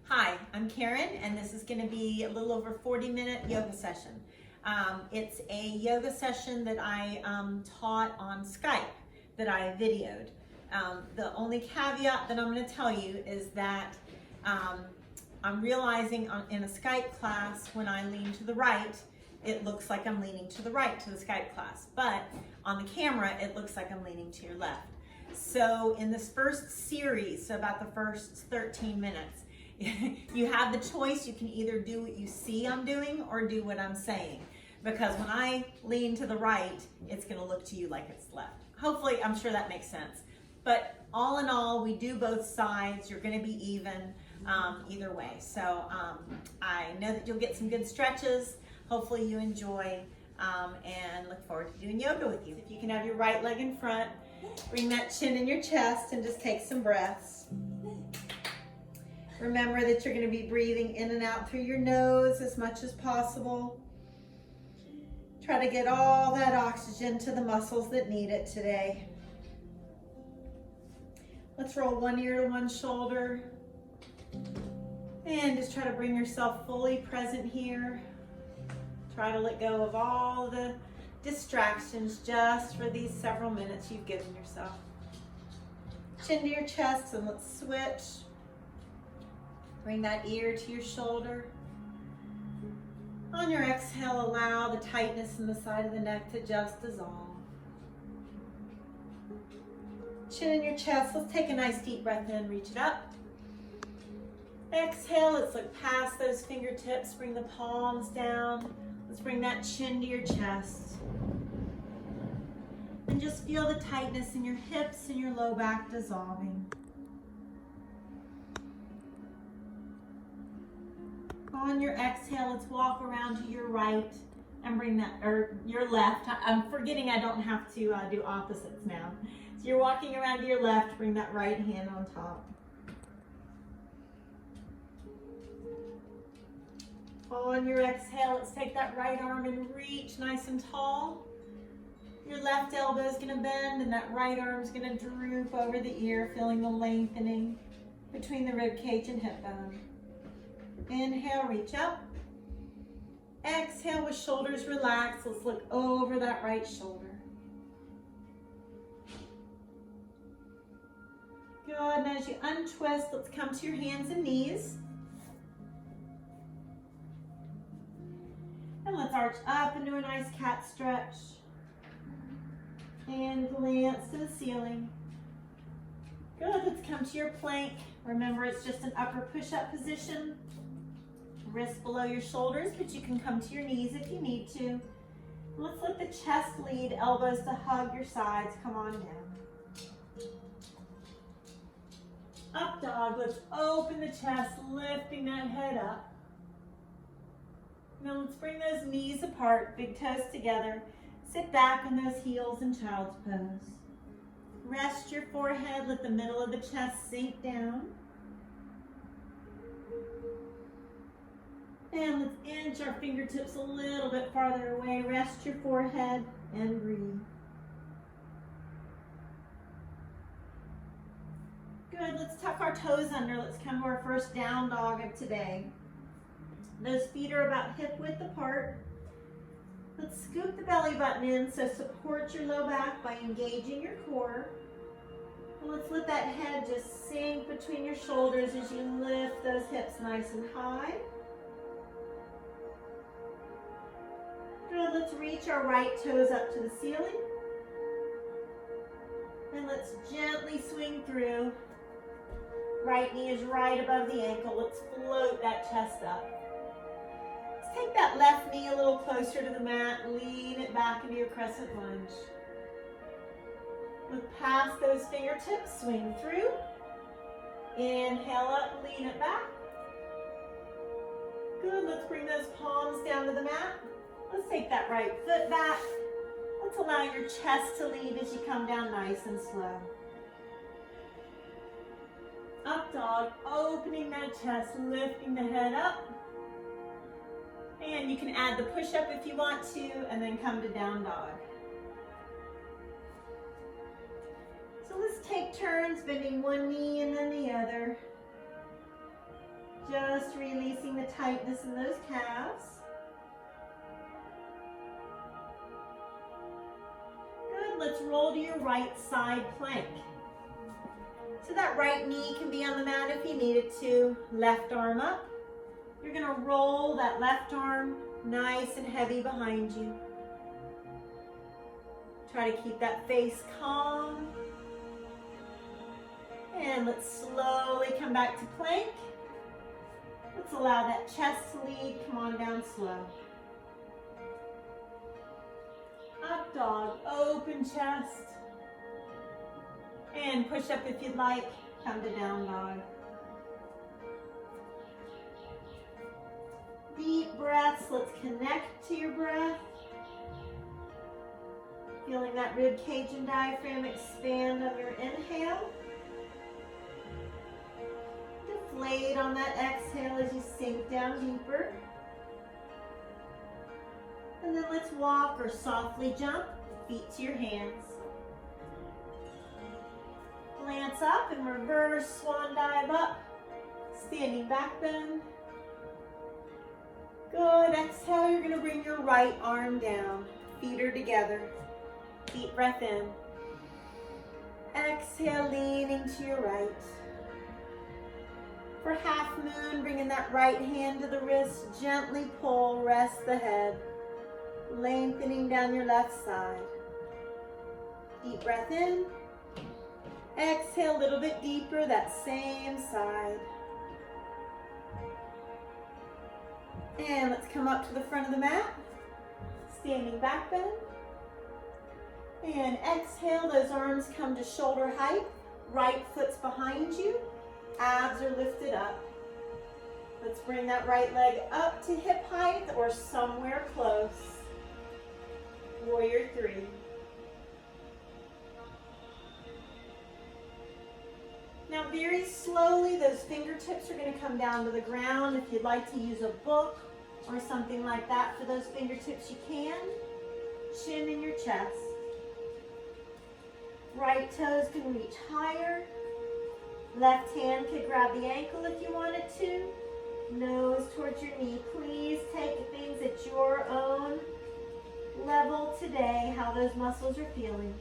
Hi, I'm Karen, and this is going to be a little over 40-minute yoga session. It's a yoga session that I taught on Skype that I videoed. The only caveat that I'm going to tell you is that I'm realizing in a Skype class, when I lean to the right, it looks like I'm leaning to the right to the Skype class, but on the camera, it looks like I'm leaning to your left. So in this first series, so about the first 13 minutes, you have the choice. You can either do what you see I'm doing or do what I'm saying. Because when I lean to the right, it's going to look to you like it's left. Hopefully, I'm sure that makes sense. But all in all, we do both sides. You're going to be even either way. So I know that you'll get some good stretches. Hopefully you enjoy and look forward to doing yoga with you. If you can have your right leg in front, bring that chin in your chest and just take some breaths. Remember that you're going to be breathing in and out through your nose as much as possible. Try to get all that oxygen to the muscles that need it today. Let's roll one ear to one shoulder. And just try to bring yourself fully present here. Try to let go of all the distractions just for these several minutes you've given yourself. Chin to your chest and let's switch. Bring that ear to your shoulder. On your exhale, allow the tightness in the side of the neck to just dissolve. Chin in your chest. Let's take a nice deep breath in. Reach it up. Exhale. Let's look past those fingertips. Bring the palms down. Let's bring that chin to your chest. And just feel the tightness in your hips and your low back dissolving. On your exhale, let's walk around to your right and bring that, or your left. I'm forgetting I don't have to do opposites now. So you're walking around to your left, bring that right hand on top. On your exhale, let's take that right arm and reach nice and tall. Your left elbow is going to bend and that right arm is going to droop over the ear, feeling the lengthening between the rib cage and hip bone. Inhale, reach up. Exhale with shoulders relaxed. Let's look over that right shoulder. Good, and as you untwist, let's come to your hands and knees. And let's arch up into a nice cat stretch. And glance to the ceiling. Good, let's come to your plank. Remember, it's just an upper push-up position. Wrists below your shoulders, but you can come to your knees if you need to. Let's let the chest lead, elbows to hug your sides. Come on down. Up dog, let's open the chest, lifting that head up. Now let's bring those knees apart, big toes together. Sit back on those heels in child's pose. Rest your forehead, let the middle of the chest sink down. And let's inch our fingertips a little bit farther away. Rest your forehead and breathe. Good, let's tuck our toes under. Let's come to our first down dog of today. Those feet are about hip width apart. Let's scoop the belly button in, so support your low back by engaging your core. And let's let that head just sink between your shoulders as you lift those hips nice and high. Good, let's reach our right toes up to the ceiling. And let's gently swing through. Right knee is right above the ankle. Let's float that chest up. Let's take that left knee a little closer to the mat. Lean it back into your crescent lunge. Look past those fingertips, swing through. Inhale up, lean it back. Good, let's bring those palms down to the mat. Let's take that right foot back. Let's allow your chest to lead as you come down nice and slow. Up dog, opening that chest, lifting the head up. And you can add the push-up if you want to, and then come to down dog. So let's take turns bending one knee and then the other. Just releasing the tightness in those calves. Good, let's roll to your right side plank. So that right knee can be on the mat if you need it to. Left arm up. You're gonna roll that left arm nice and heavy behind you. Try to keep that face calm. And let's slowly come back to plank. Let's allow that chest to lead. Come on down slow. Up dog, open chest. And push up if you'd like. Come to down dog. Deep breaths. Let's connect to your breath. Feeling that rib cage and diaphragm expand on your inhale. Deflate on that exhale as you sink down deeper. And then let's walk or softly jump, feet to your hands. Glance up and reverse swan dive up. Standing back bend. Good. Exhale, you're going to bring your right arm down. Feet are together. Deep breath in. Exhale, leaning to your right. For half moon, bringing that right hand to the wrist, gently pull, rest the head. Lengthening down your left side. Deep breath in. Exhale a little bit deeper, that same side. And let's come up to the front of the mat. Standing back bend. And exhale, those arms come to shoulder height. Right foot's behind you. Abs are lifted up. Let's bring that right leg up to hip height or somewhere close. Warrior 3. Now very slowly, those fingertips are going to come down to the ground. If you'd like to use a book or something like that for those fingertips, you can. Chin in your chest. Right toes can reach higher. Left hand could grab the ankle if you wanted to. Nose towards your knee. Please take things at your own level today, how those muscles are feeling.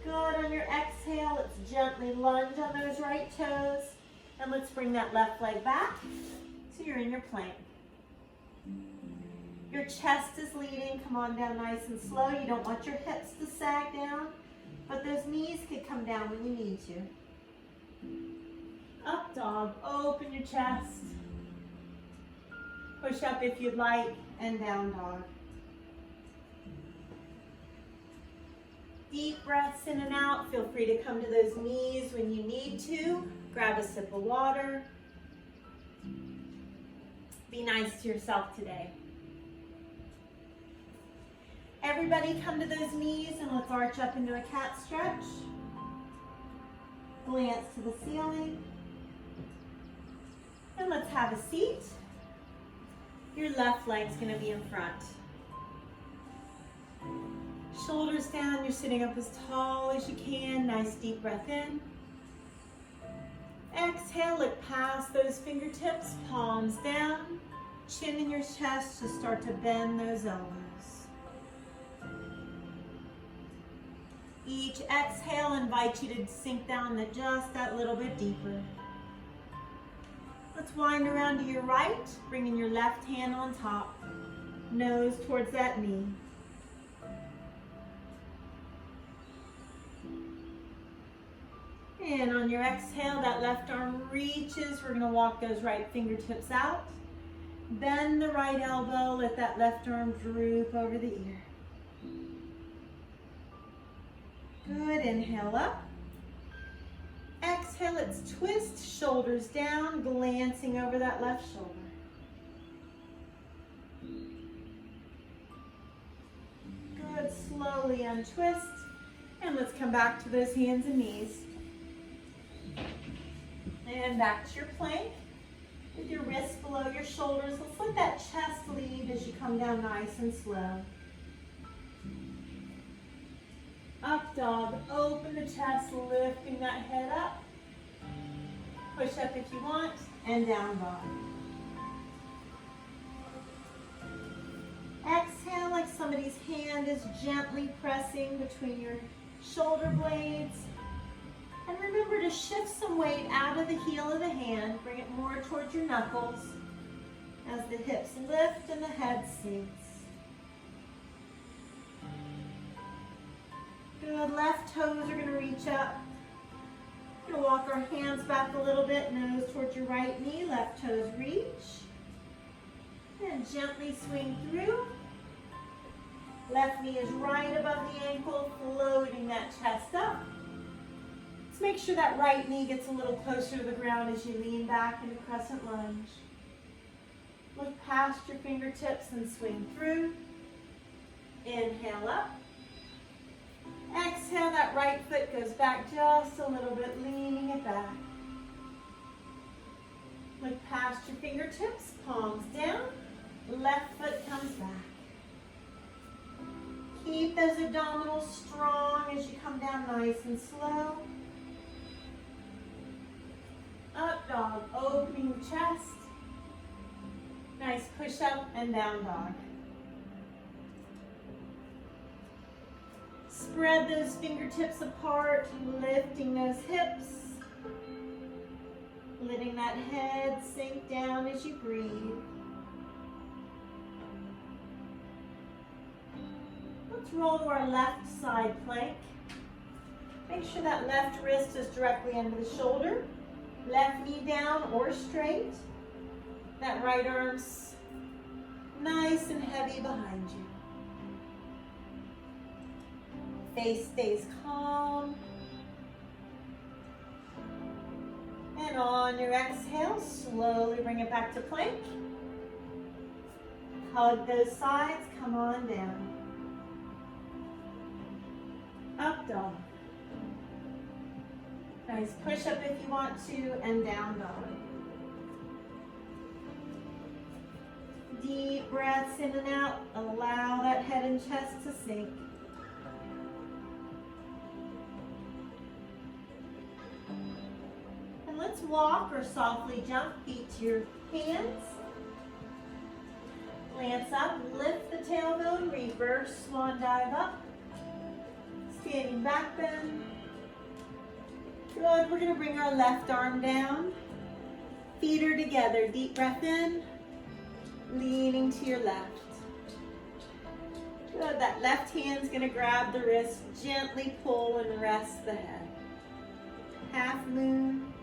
Good. On your exhale, let's gently lunge on those right toes. And let's bring that left leg back so you're in your plank. Your chest is leading. Come on down nice and slow. You don't want your hips to sag down, but those knees could come down when you need to. Up dog, open your chest. Push up if you'd like, and down dog. Deep breaths in and out. Feel free to come to those knees when you need to. Grab a sip of water. Be nice to yourself today. Everybody come to those knees and let's arch up into a cat stretch. Glance to the ceiling. And let's have a seat. Your left leg's gonna be in front. Shoulders down, you're sitting up as tall as you can. Nice deep breath in. Exhale, look past those fingertips, palms down. Chin in your chest, just start to bend those elbows. Each exhale invites you to sink down just that little bit deeper. Let's wind around to your right, bringing your left hand on top, nose towards that knee. And on your exhale, that left arm reaches. We're going to walk those right fingertips out. Bend the right elbow, let that left arm droop over the ear. Good, inhale up. Exhale, let's twist, shoulders down, glancing over that left shoulder. Good, slowly untwist. And let's come back to those hands and knees. And back to your plank. With your wrists below your shoulders, let's let that chest lead as you come down nice and slow. Up dog, open the chest, lifting that head up. Push up if you want, and down dog. Exhale like somebody's hand is gently pressing between your shoulder blades. And remember to shift some weight out of the heel of the hand. Bring it more towards your knuckles as the hips lift and the head sinks. Good, left toes are gonna reach up. We're gonna walk our hands back a little bit, nose towards your right knee, left toes reach. And gently swing through. Left knee is right above the ankle, floating that chest up. Let's make sure that right knee gets a little closer to the ground as you lean back into crescent lunge. Look past your fingertips and swing through. Inhale up. Exhale, that right foot goes back just a little bit, leaning it back. Look past your fingertips, palms down. Left foot comes back. Keep those abdominals strong as you come down nice and slow. Up dog, opening the chest. Nice push up and down dog. Spread those fingertips apart, lifting those hips. Letting that head sink down as you breathe. Let's roll to our left side plank. Make sure that left wrist is directly under the shoulder. Left knee down or straight. That right arm's nice and heavy behind you. Face stays calm. And on your exhale, slowly bring it back to plank. Hug those sides, come on down. Up dog. Nice push up if you want to, and down dog. Deep breaths in and out. Allow that head and chest to sink. And let's walk or softly jump, feet to your hands. Glance up, lift the tailbone, reverse swan dive up. Standing back bend. Good, we're gonna bring our left arm down. Feet are together, deep breath in. Leaning to your left. Good, that left hand's gonna grab the wrist, gently pull and rest the head. Half moon.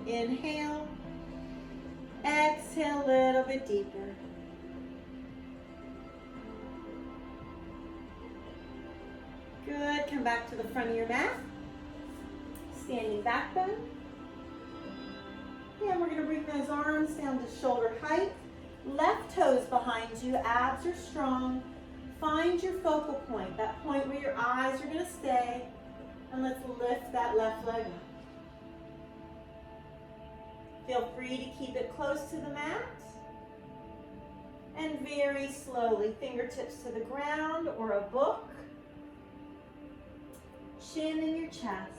Inhale. Exhale a little bit deeper. Good, come back to the front of your mat. Standing back bend. And we're gonna bring those arms down to shoulder height. Left toes behind you, abs are strong. Find your focal point, that point where your eyes are gonna stay. And let's lift that left leg up. Feel free to keep it close to the mat. And very slowly, fingertips to the ground or a book. Chin in your chest.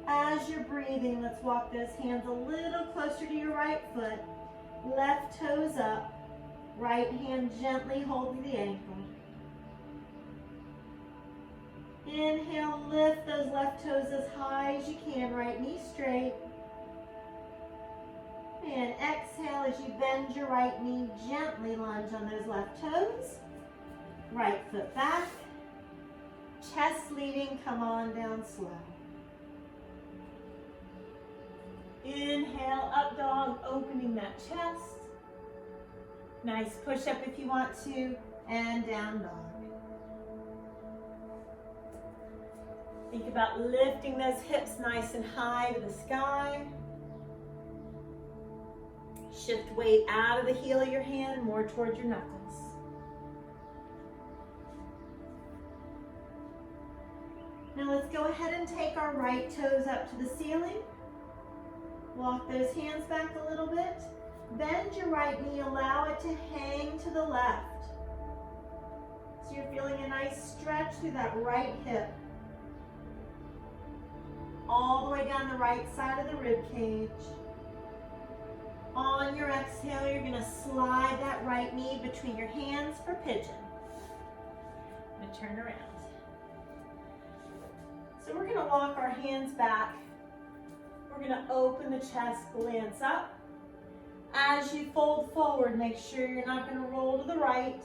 As you're breathing, let's walk those hands a little closer to your right foot. Left toes up. Right hand gently holding the ankle. Inhale, lift those left toes as high as you can. Right knee straight. And exhale as you bend your right knee, gently lunge on those left toes. Right foot back. Chest leading, come on down slow. Inhale, up dog, opening that chest. Nice push up if you want to, and down dog. Think about lifting those hips nice and high to the sky. Shift weight out of the heel of your hand, more towards your knuckles. Now let's go ahead and take our right toes up to the ceiling. Walk those hands back a little bit. Bend your right knee, allow it to hang to the left. So you're feeling a nice stretch through that right hip. all the way down the right side of the rib cage. On your exhale, you're gonna slide that right knee between your hands for pigeon. I'm gonna turn around. So we're gonna walk our hands back. We're gonna open the chest, glance up. As you fold forward, make sure you're not gonna roll to the right.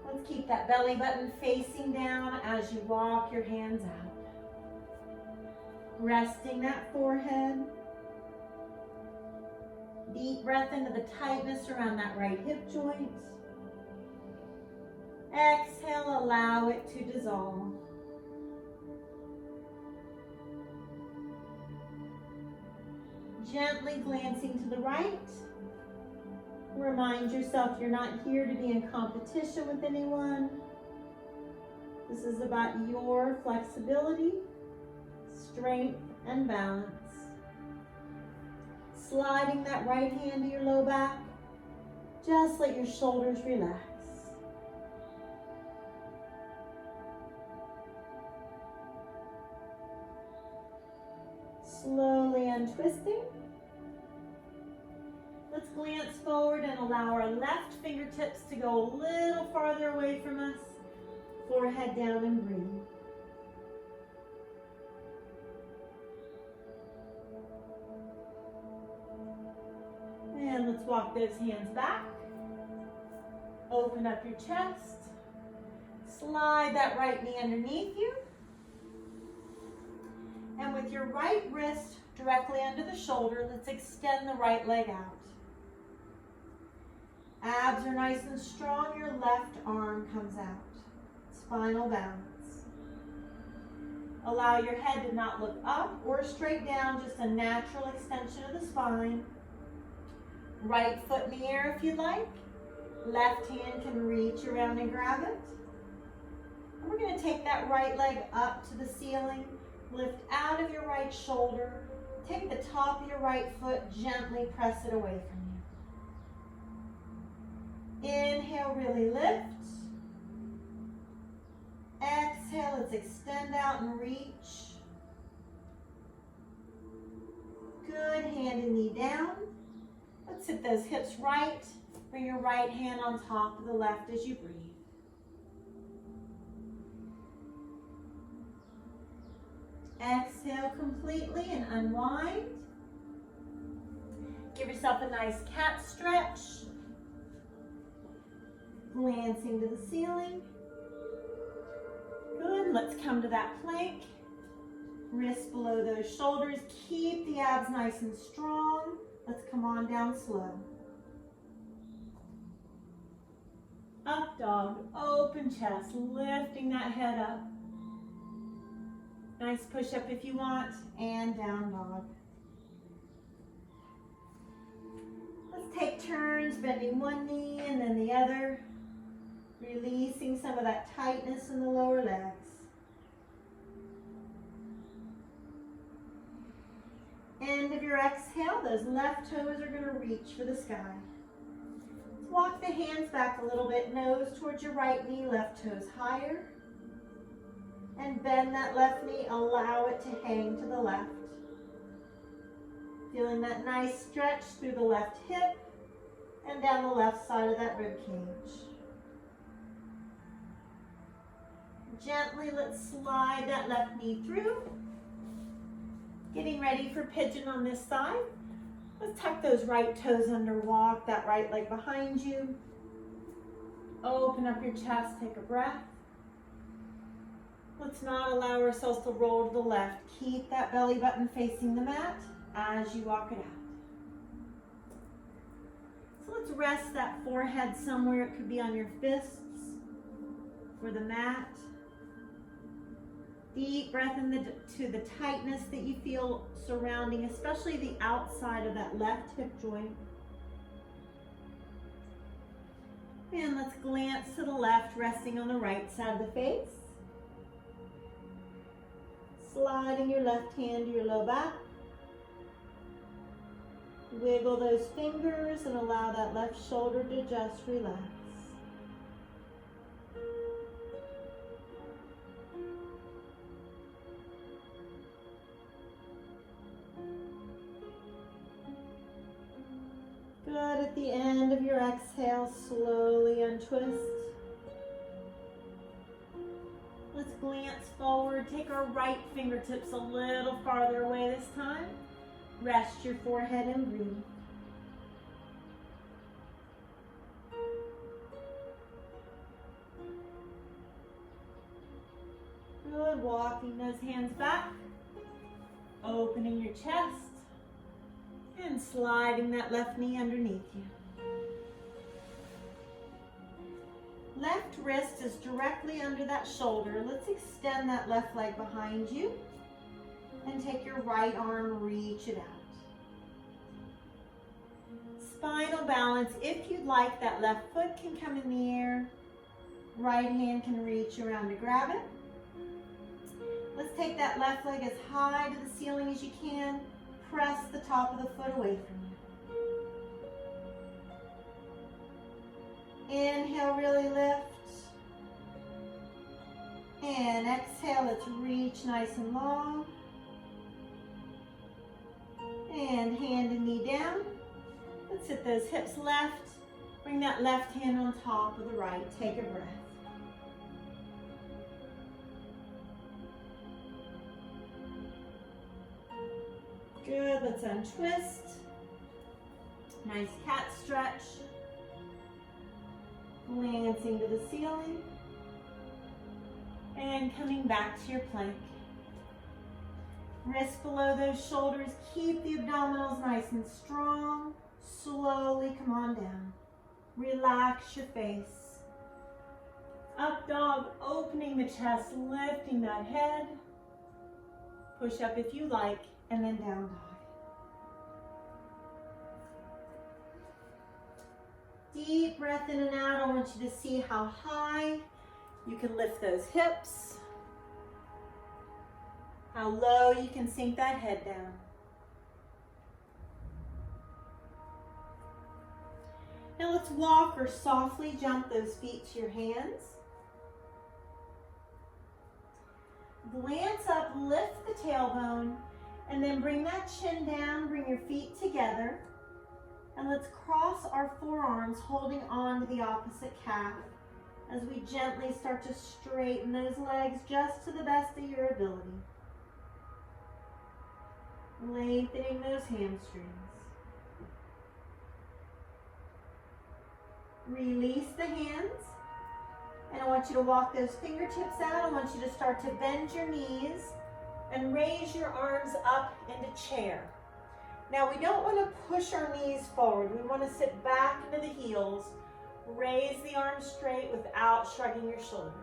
Let's keep that belly button facing down as you walk your hands out. Resting that forehead. Deep breath into the tightness around that right hip joint. Exhale, allow it to dissolve. Gently glancing to the right. Remind yourself you're not here to be in competition with anyone. This is about your flexibility, strength, and balance. Sliding that right hand to your low back. Just let your shoulders relax. Slowly untwisting. Let's glance forward and allow our left fingertips to go a little farther away from us. Forehead down and breathe. And let's walk those hands back. Open up your chest. Slide that right knee underneath you. And with your right wrist directly under the shoulder, let's extend the right leg out. Abs are nice and strong. Your left arm comes out. Spinal balance. Allow your head to not look up or straight down, just a natural extension of the spine. Right foot in the air if you'd like. Left hand can reach around and grab it. And we're going to take that right leg up to the ceiling. Lift out of your right shoulder. Take the top of your right foot, gently press it away from you. Inhale, really lift. Exhale, let's extend out and reach. Good, hand and knee down. Let's sit those hips right. Bring your right hand on top of the left as you breathe. Exhale completely and unwind. Give yourself a nice cat stretch. Glancing to the ceiling. Good, let's come to that plank. Wrists below those shoulders. Keep the abs nice and strong. Let's come on down slow. Up dog, open chest, lifting that head up. Nice push up if you want, and down dog. Let's take turns, bending one knee and then the other. Releasing some of that tightness in the lower legs. End of your exhale, those left toes are going to reach for the sky. Walk the hands back a little bit, nose towards your right knee, left toes higher. And bend that left knee, allow it to hang to the left. Feeling that nice stretch through the left hip and down the left side of that rib cage. Gently, let's slide that left knee through. Getting ready for pigeon on this side. Let's tuck those right toes under, walk that right leg behind you. Open up your chest, take a breath. Let's not allow ourselves to roll to the left. Keep that belly button facing the mat as you walk it out. So let's rest that forehead somewhere. It could be on your fists or the mat. Deep breath into the tightness that you feel surrounding, especially the outside of that left hip joint. And let's glance to the left, resting on the right side of the face. Sliding your left hand to your low back. Wiggle those fingers and allow that left shoulder to just relax. Good. At the end of your exhale, slowly untwist. Let's glance forward. Take our right fingertips a little farther away this time. Rest your forehead and breathe. Good. Walking those hands back. Opening your chest. And sliding that left knee underneath you. Left wrist is directly under that shoulder. Let's extend that left leg behind you. And take your right arm, reach it out. Spinal balance. If you'd like, that left foot can come in the air. Right hand can reach around to grab it. Let's take that left leg as high to the ceiling as you can. Press the top of the foot away from you. Inhale, really lift. And exhale, let's reach nice and long. And hand and knee down. Let's sit those hips left. Bring that left hand on top of the right. Take a breath. Good, let's untwist. Nice cat stretch. Glancing to the ceiling. And coming back to your plank. Wrists below those shoulders. Keep the abdominals nice and strong. Slowly come on down. Relax your face. Up dog, opening the chest, lifting that head. Push up if you like. And then down dog. Deep breath in and out. I want you to see how high you can lift those hips. How low you can sink that head down. Now let's walk or softly jump those feet to your hands. Glance up, lift the tailbone. And then bring that chin down, bring your feet together. And let's cross our forearms, holding on to the opposite calf as we gently start to straighten those legs just to the best of your ability. Lengthening those hamstrings. Release the hands. And I want you to walk those fingertips out. I want you to start to bend your knees. And raise your arms up into chair. Now we don't want to push our knees forward. We want to sit back into the heels. Raise the arms straight without shrugging your shoulders.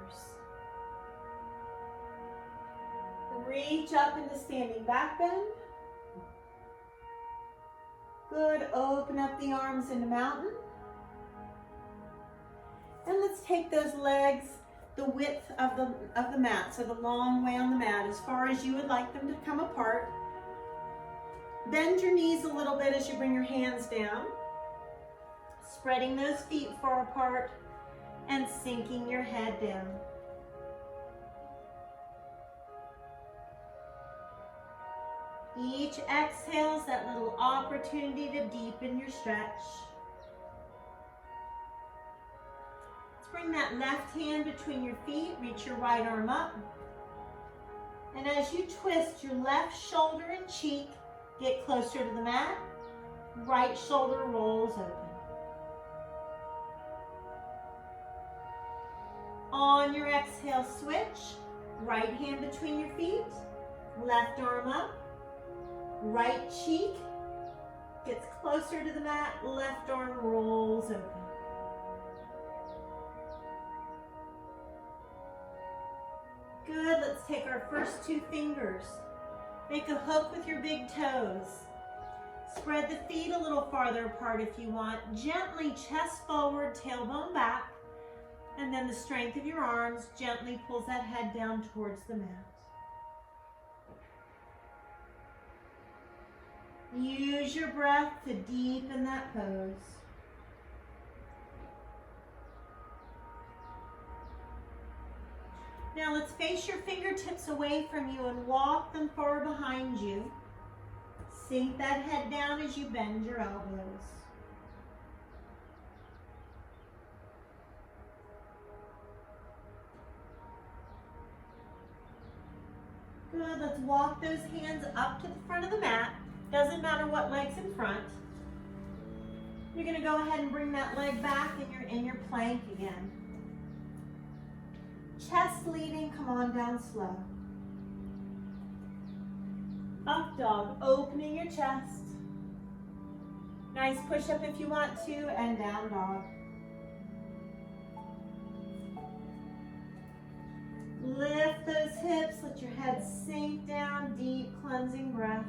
Reach up into standing back bend. Good. Open up the arms into mountain. And let's take those legs the width of the mat, so the long way on the mat, as far as you would like them to come apart. Bend your knees a little bit as you bring your hands down, spreading those feet far apart and sinking your head down. Each exhale is that little opportunity to deepen your stretch. Bring that left hand between your feet, reach your right arm up. And as you twist your left shoulder and cheek, get closer to the mat. Right shoulder rolls open. On your exhale, switch. Right hand between your feet, left arm up. Right cheek gets closer to the mat, left arm rolls open. Good, let's take our first two fingers. Make a hook with your big toes. Spread the feet a little farther apart if you want. Gently chest forward, tailbone back. And then the strength of your arms gently pulls that head down towards the mat. Use your breath to deepen that pose. Now let's face your fingertips away from you and walk them forward behind you. Sink that head down as you bend your elbows. let's walk those hands up to the front of the mat. Doesn't matter what leg's in front. You're gonna go ahead and bring that leg back and you're in your plank again. Chest leading, come on down slow. Up dog, opening your chest. Nice push up if you want to, and down dog. Lift those hips, let your head sink down, deep cleansing breaths.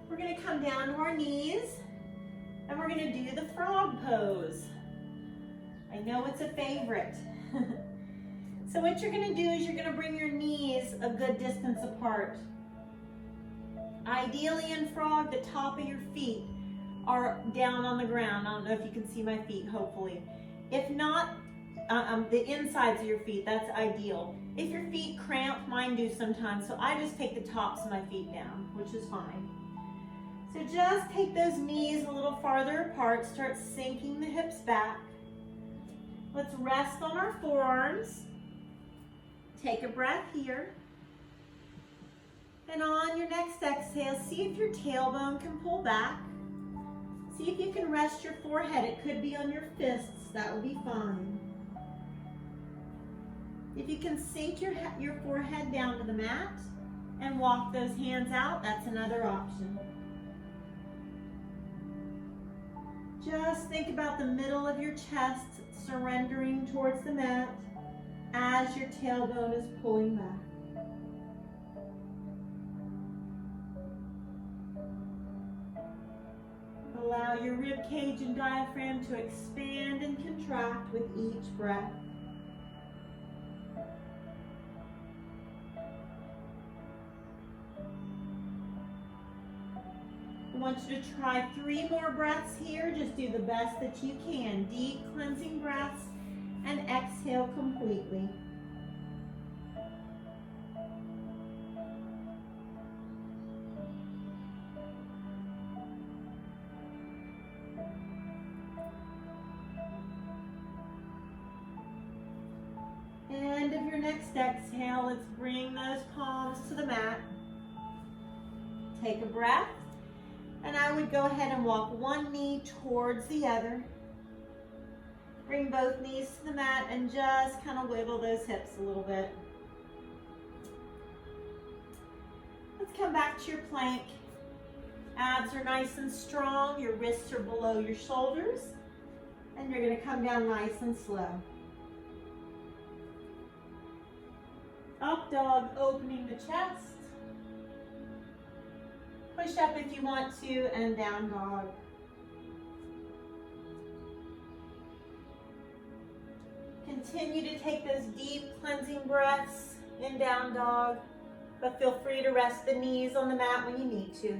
We're going to come down to our knees and we're going to do the frog pose. I know it's a favorite. So what you're going to do is you're going to bring your knees a good distance apart. Ideally in frog, the top of your feet are down on the ground. I don't know if you can see my feet, hopefully. If not, the insides of your feet, that's ideal. If your feet cramp, mine do sometimes, so I just take the tops of my feet down, which is fine. So just take those knees a little farther apart, start sinking the hips back. Let's rest on our forearms. Take a breath here. And on your next exhale, see if your tailbone can pull back. See if you can rest your forehead. It could be on your fists. That would be fine. If you can sink your forehead down to the mat and walk those hands out, that's another option. Just think about the middle of your chest surrendering towards the mat as your tailbone is pulling back. Allow your rib cage and diaphragm to expand and contract with each breath. I want you to try 3 more breaths here. Just do the best that you can. Deep cleansing breaths and exhale completely. End of your next exhale, let's bring those palms to the mat. Take a breath, and I would go ahead and walk one knee towards the other. Bring both knees to the mat and just kind of wiggle those hips a little bit. Let's come back to your plank. Abs are nice and strong, your wrists are below your shoulders, and you're going to come down nice and slow. Up dog, opening the chest. Push up if you want to, and down dog. Continue to take those deep cleansing breaths in down dog, but feel free to rest the knees on the mat when you need to.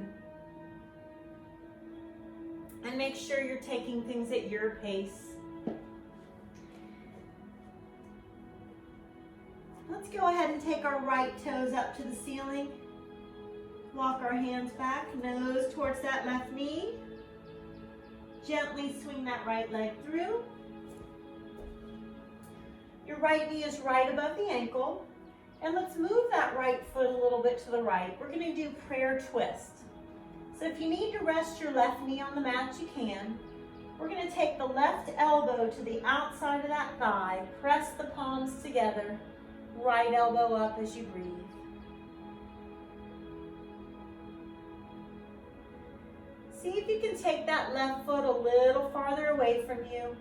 And make sure you're taking things at your pace. Let's go ahead and take our right toes up to the ceiling. Walk our hands back, nose towards that left knee. Gently swing that right leg through. Your right knee is right above the ankle. And let's move that right foot a little bit to the right. We're going to do prayer twist. So if you need to rest your left knee on the mat, you can. We're going to take the left elbow to the outside of that thigh. Press the palms together. Right elbow up as you breathe. See if you can take that left foot a little farther away from you.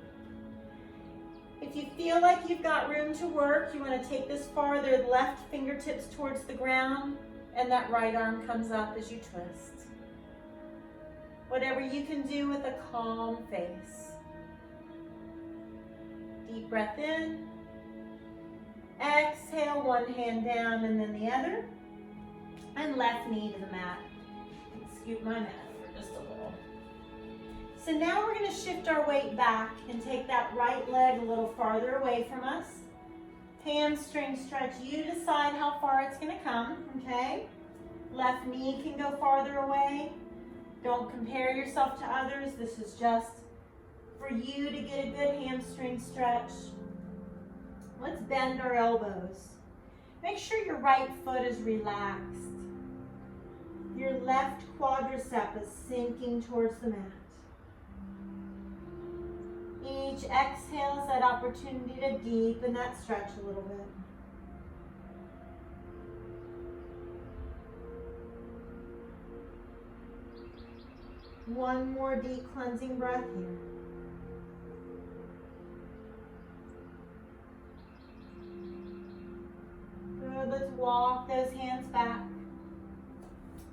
If you feel like you've got room to work, you want to take this farther, left fingertips towards the ground, and that right arm comes up as you twist. Whatever you can do with a calm face. Deep breath in. Exhale, one hand down and then the other. And left knee to the mat. Scoot my mat for just a little. So now we're going to shift our weight back and take that right leg a little farther away from us. Hamstring stretch. You decide how far it's going to come, okay? Left knee can go farther away. Don't compare yourself to others. This is just for you to get a good hamstring stretch. Let's bend our elbows. Make sure your right foot is relaxed. Your left quadricep is sinking towards the mat. Each exhale is that opportunity to deepen that stretch a little bit. One more deep cleansing breath here. Good, let's walk those hands back.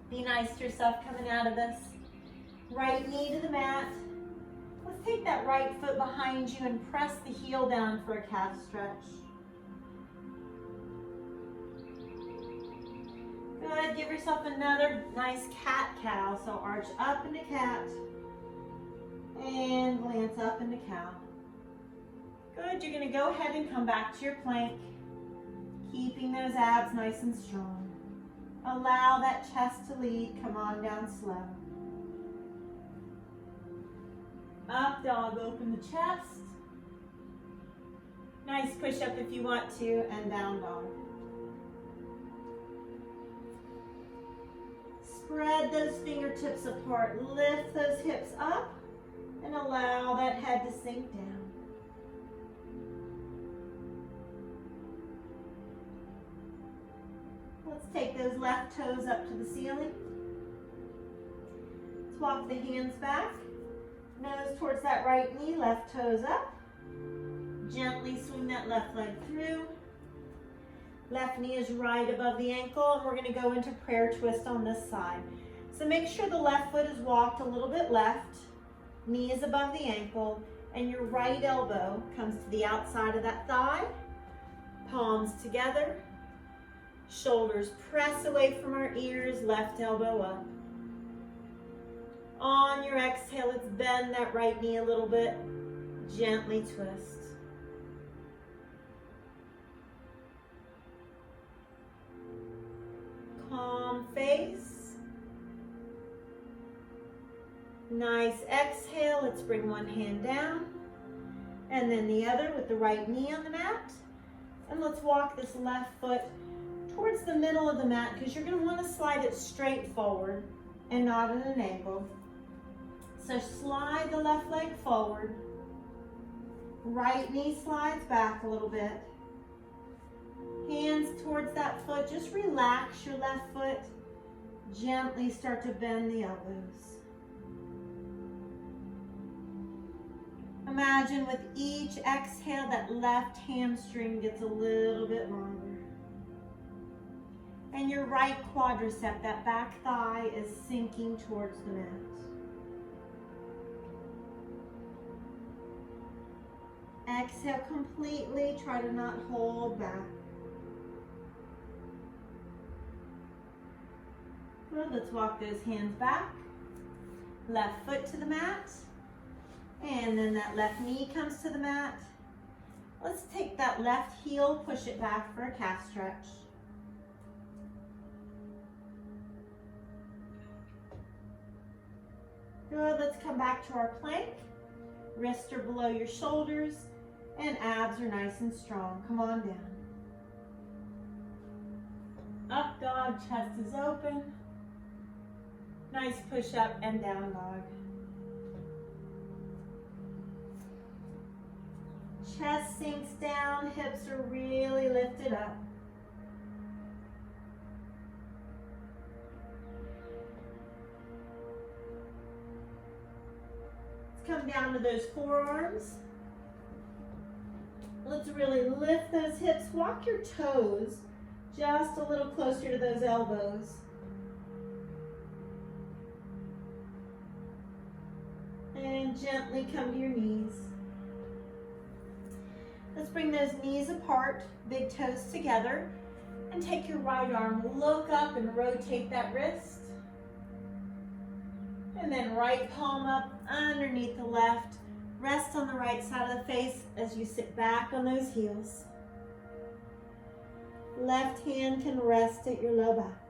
Be nice to yourself coming out of this. Right knee to the mat. Let's take that right foot behind you and press the heel down for a calf stretch. Good, give yourself another nice cat-cow. So arch up into cat and glance up into cow. Good, you're gonna go ahead and come back to your plank, keeping those abs nice and strong. Allow that chest to lead, come on down slow. Up dog, open the chest. Nice push up if you want to, and down dog. Spread those fingertips apart, lift those hips up, and allow that head to sink down. Let's take those left toes up to the ceiling. Let's walk the hands back. Nose towards that right knee, left toes up. Gently swing that left leg through. Left knee is right above the ankle, and we're going to go into prayer twist on this side. So make sure the left foot is walked a little bit left, knee is above the ankle, and your right elbow comes to the outside of that thigh, palms together, shoulders press away from our ears, left elbow up. On your exhale, let's bend that right knee a little bit, gently twist. Calm face. Nice exhale. Let's bring one hand down and then the other with the right knee on the mat. And let's walk this left foot towards the middle of the mat because you're going to want to slide it straight forward and not at an angle. So slide the left leg forward. Right knee slides back a little bit. Hands towards that foot. Just relax your left foot. Gently start to bend the elbows. Imagine with each exhale that left hamstring gets a little bit longer. And your right quadricep, that back thigh, is sinking towards the mat. Exhale completely. Try to not hold back. Good. Let's walk those hands back. Left foot to the mat. And then that left knee comes to the mat. Let's take that left heel, push it back for a calf stretch. Good. Let's come back to our plank. Wrists are below your shoulders and abs are nice and strong. Come on down. Up dog, chest is open. Nice push up and down dog. Chest sinks down, hips are really lifted up. Let's come down to those forearms. Let's really lift those hips. Walk your toes just a little closer to those elbows. And gently come to your knees. Let's bring those knees apart, big toes together, and take your right arm, look up and rotate that wrist. And then right palm up underneath the left. Rest on the right side of the face as you sit back on those heels. Left hand can rest at your low back.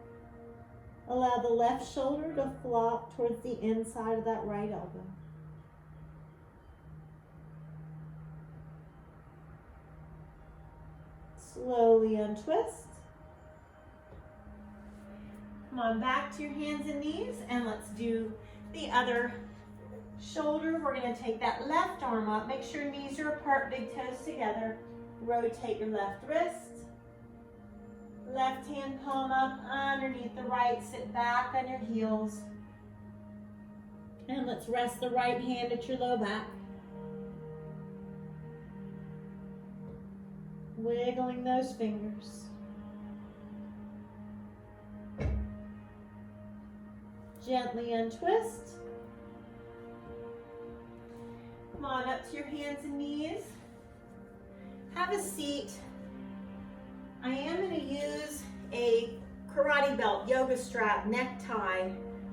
Allow the left shoulder to flop towards the inside of that right elbow. Slowly untwist. Come on back to your hands and knees, and let's do the other shoulder. We're going to take that left arm up. Make sure knees are apart, big toes together. Rotate your left wrist. Left hand palm up underneath the right. Sit back on your heels. And let's rest the right hand at your low back. Wiggling those fingers. Gently untwist. Come on up to your hands and knees. Have a seat. I am going to use a karate belt, yoga strap, necktie,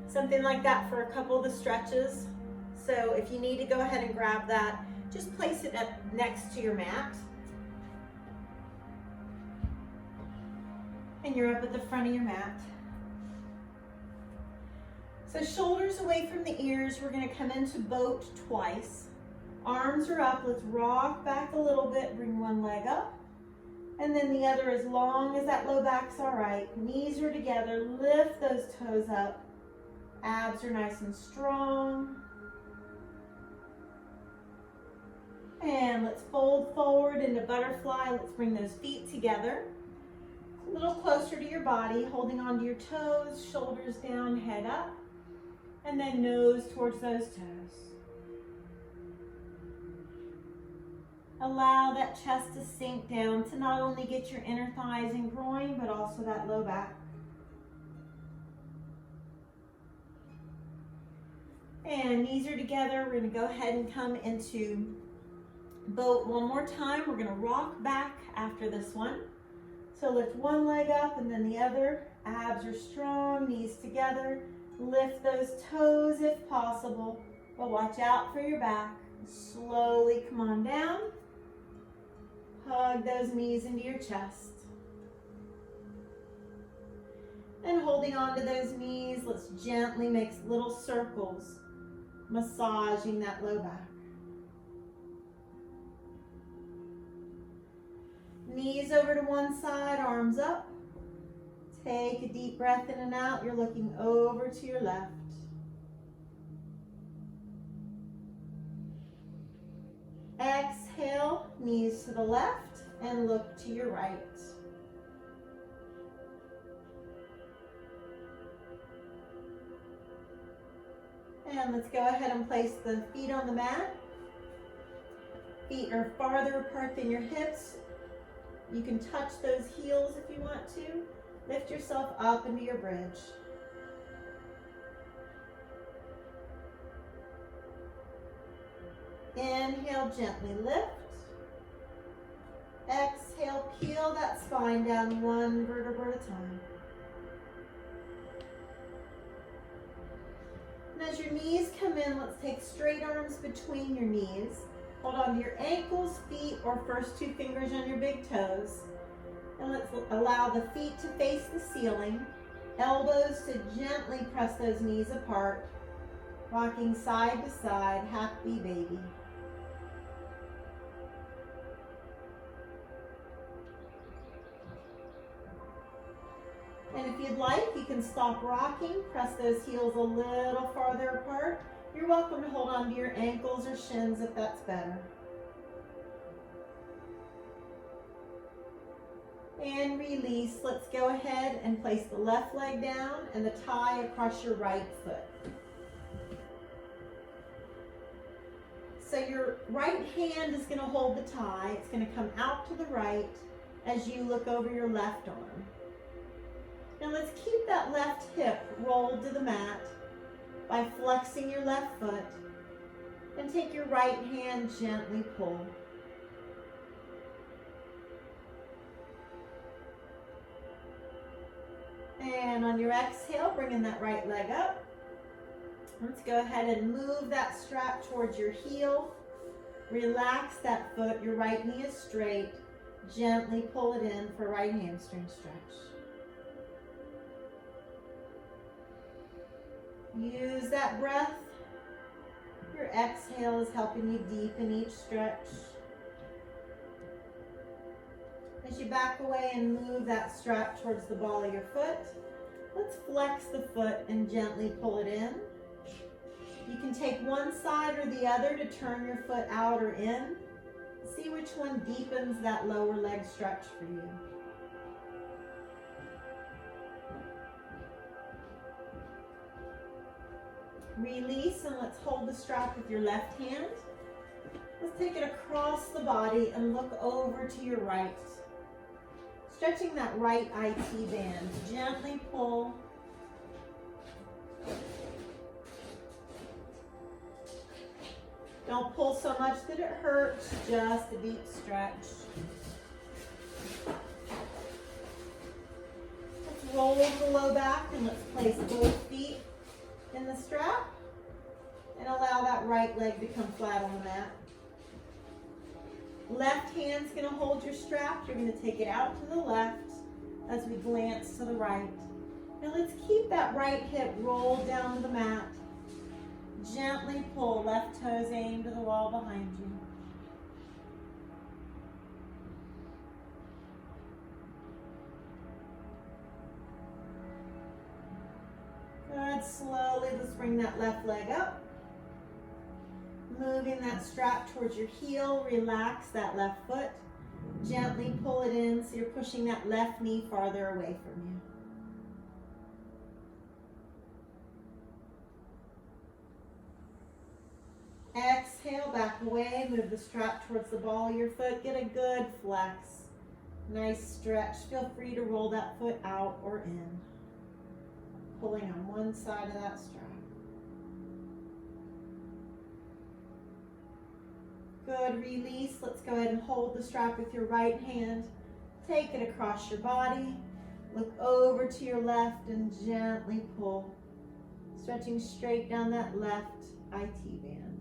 something like that for a couple of the stretches. So if you need to go ahead and grab that, just place it up next to your mat. And you're up at the front of your mat. So shoulders away from the ears, we're going to come into boat twice. Arms are up, let's rock back a little bit, bring one leg up. And then the other as long as that low back's all right. Knees are together, lift those toes up. Abs are nice and strong. And let's fold forward into butterfly. Let's bring those feet together. A little closer to your body, holding onto your toes, shoulders down, head up. And then nose towards those toes. Allow that chest to sink down to not only get your inner thighs and groin, but also that low back. And knees are together. We're going to go ahead and come into boat one more time. We're going to rock back after this one. So lift one leg up and then the other. Abs are strong, knees together. Lift those toes if possible, but watch out for your back. Slowly come on down. Hug those knees into your chest. And holding on to those knees, let's gently make little circles, massaging that low back. Knees over to one side, arms up. Take a deep breath in and out. You're looking over to your left. Exhale, knees to the left and look to your right. And let's go ahead and place the feet on the mat. Feet are farther apart than your hips. You can touch those heels if you want to. Lift yourself up into your bridge. Inhale, gently lift. Exhale, peel that spine down one vertebra at a time. And as your knees come in, let's take straight arms between your knees. Hold on to your ankles, feet, or first two fingers on your big toes. And let's allow the feet to face the ceiling. Elbows to gently press those knees apart. Rocking side to side, happy baby. And if you'd like, you can stop rocking, press those heels a little farther apart. You're welcome to hold on to your ankles or shins if that's better. And release. Let's go ahead and place the left leg down and the tie across your right foot. So your right hand is going to hold the tie. It's going to come out to the right as you look over your left arm. Now let's keep that left hip rolled to the mat by flexing your left foot, and take your right hand, gently pull. And on your exhale, bringing that right leg up. Let's go ahead and move that strap towards your heel. Relax that foot, your right knee is straight. Gently pull it in for right hamstring stretch. Use that breath. Your exhale is helping you deepen each stretch. As you back away and move that strap towards the ball of your foot, let's flex the foot and gently pull it in. You can take one side or the other to turn your foot out or in. See which one deepens that lower leg stretch for you. Release, and let's hold the strap with your left hand. Let's take it across the body and look over to your right. Stretching that right IT band. Gently pull. Don't pull so much that it hurts, just a deep stretch. Let's roll the low back and let's place both feet in the strap and allow that right leg to come flat on the mat. Left hand's gonna hold your strap. You're gonna take it out to the left as we glance to the right. Now let's keep that right hip rolled down to the mat. Gently pull, left toes aimed to the wall behind you. Good, slowly let's bring that left leg up. Moving that strap towards your heel, relax that left foot. Gently pull it in so you're pushing that left knee farther away from you. Exhale, back away, move the strap towards the ball of your foot. Get a good flex. Nice stretch. Feel free to roll that foot out or in. Pulling on one side of that strap. Good, release. Let's go ahead and hold the strap with your right hand. Take it across your body. Look over to your left and gently pull. Stretching straight down that left IT band.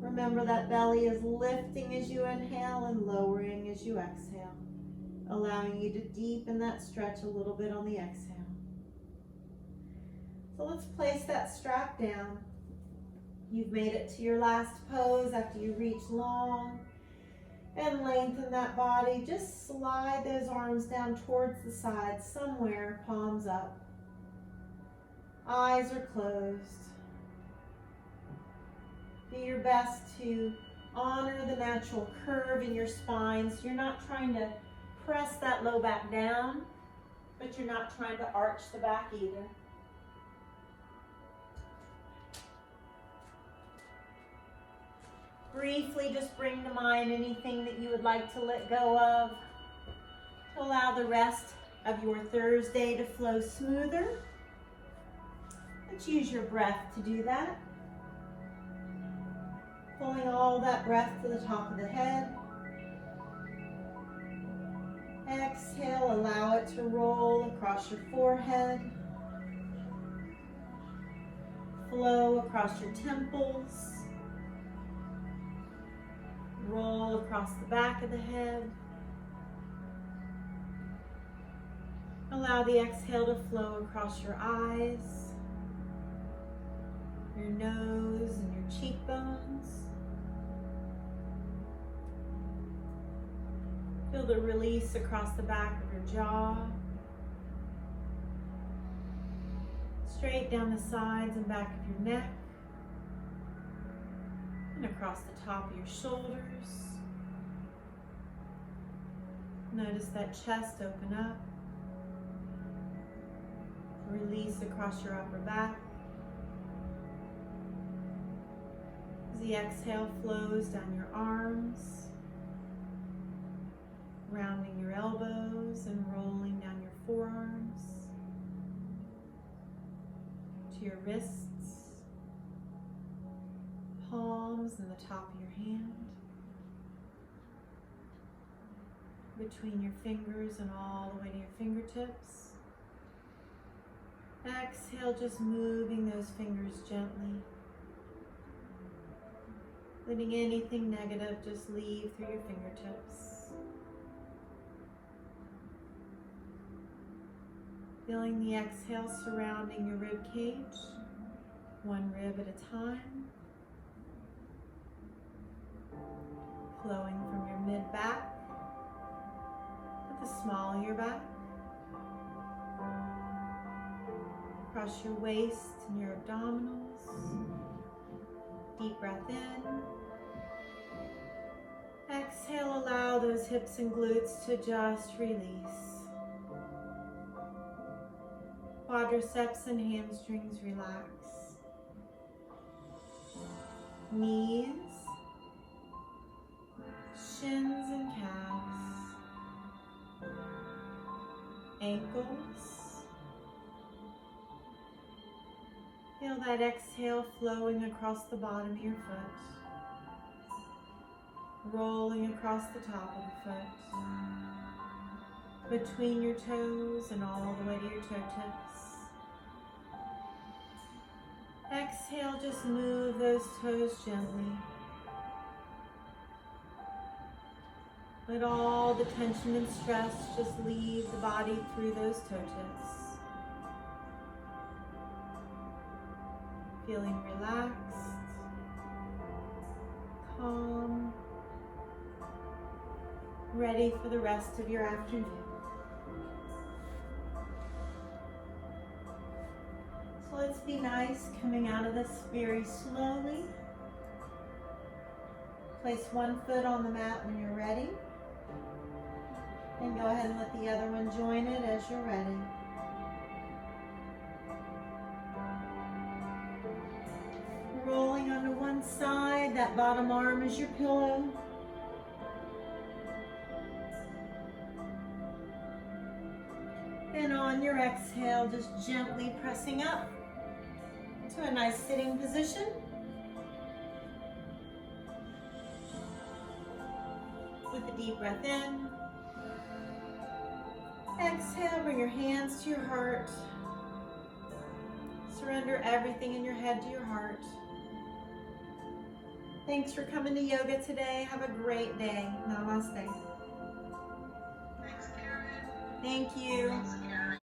Remember that belly is lifting as you inhale and lowering as you exhale, allowing you to deepen that stretch a little bit on the exhale. So let's place that strap down. You've made it to your last pose after you reach long and lengthen that body. Just slide those arms down towards the side somewhere, palms up. Eyes are closed. Do your best to honor the natural curve in your spine. So you're not trying to press that low back down, but you're not trying to arch the back either. Briefly, just bring to mind anything that you would like to let go of to allow the rest of your Thursday to flow smoother. Let's use your breath to do that. Pulling all that breath to the top of the head. Exhale, allow it to roll across your forehead. Flow across your temples. Roll across the back of the head. Allow the exhale to flow across your eyes, your nose, and your cheekbones. Feel the release across the back of your jaw. Straight down the sides and back of your neck. And across the top of your shoulders. Notice that chest open up. Release across your upper back. As the exhale flows down your arms, rounding your elbows and rolling down your forearms to your wrists, palms and the top of your hand, between your fingers and all the way to your fingertips. Exhale, just moving those fingers gently. Letting anything negative just leave through your fingertips. Feeling the exhale surrounding your rib cage, one rib at a time. Flowing from your mid-back, at the small of your back, across your waist and your abdominals. Deep breath in. Exhale, allow those hips and glutes to just release. Quadriceps and hamstrings relax. Knees, shins and calves, ankles. Feel that exhale flowing across the bottom of your foot, rolling across the top of the foot, between your toes and all the way to your toe tips. Exhale, just move those toes gently. Let all the tension and stress just leave the body through those toe tips. Feeling relaxed, calm, ready for the rest of your afternoon. So let's be nice coming out of this very slowly. Place one foot on the mat when you're ready. And go ahead and let the other one join it as you're ready. Rolling onto one side, that bottom arm is your pillow. And on your exhale, just gently pressing up to a nice sitting position. With a deep breath in. Exhale, bring your hands to your heart. Surrender everything in your head to your heart. Thanks for coming to yoga today. Have a great day. Namaste. Thanks, Karen. Thank you.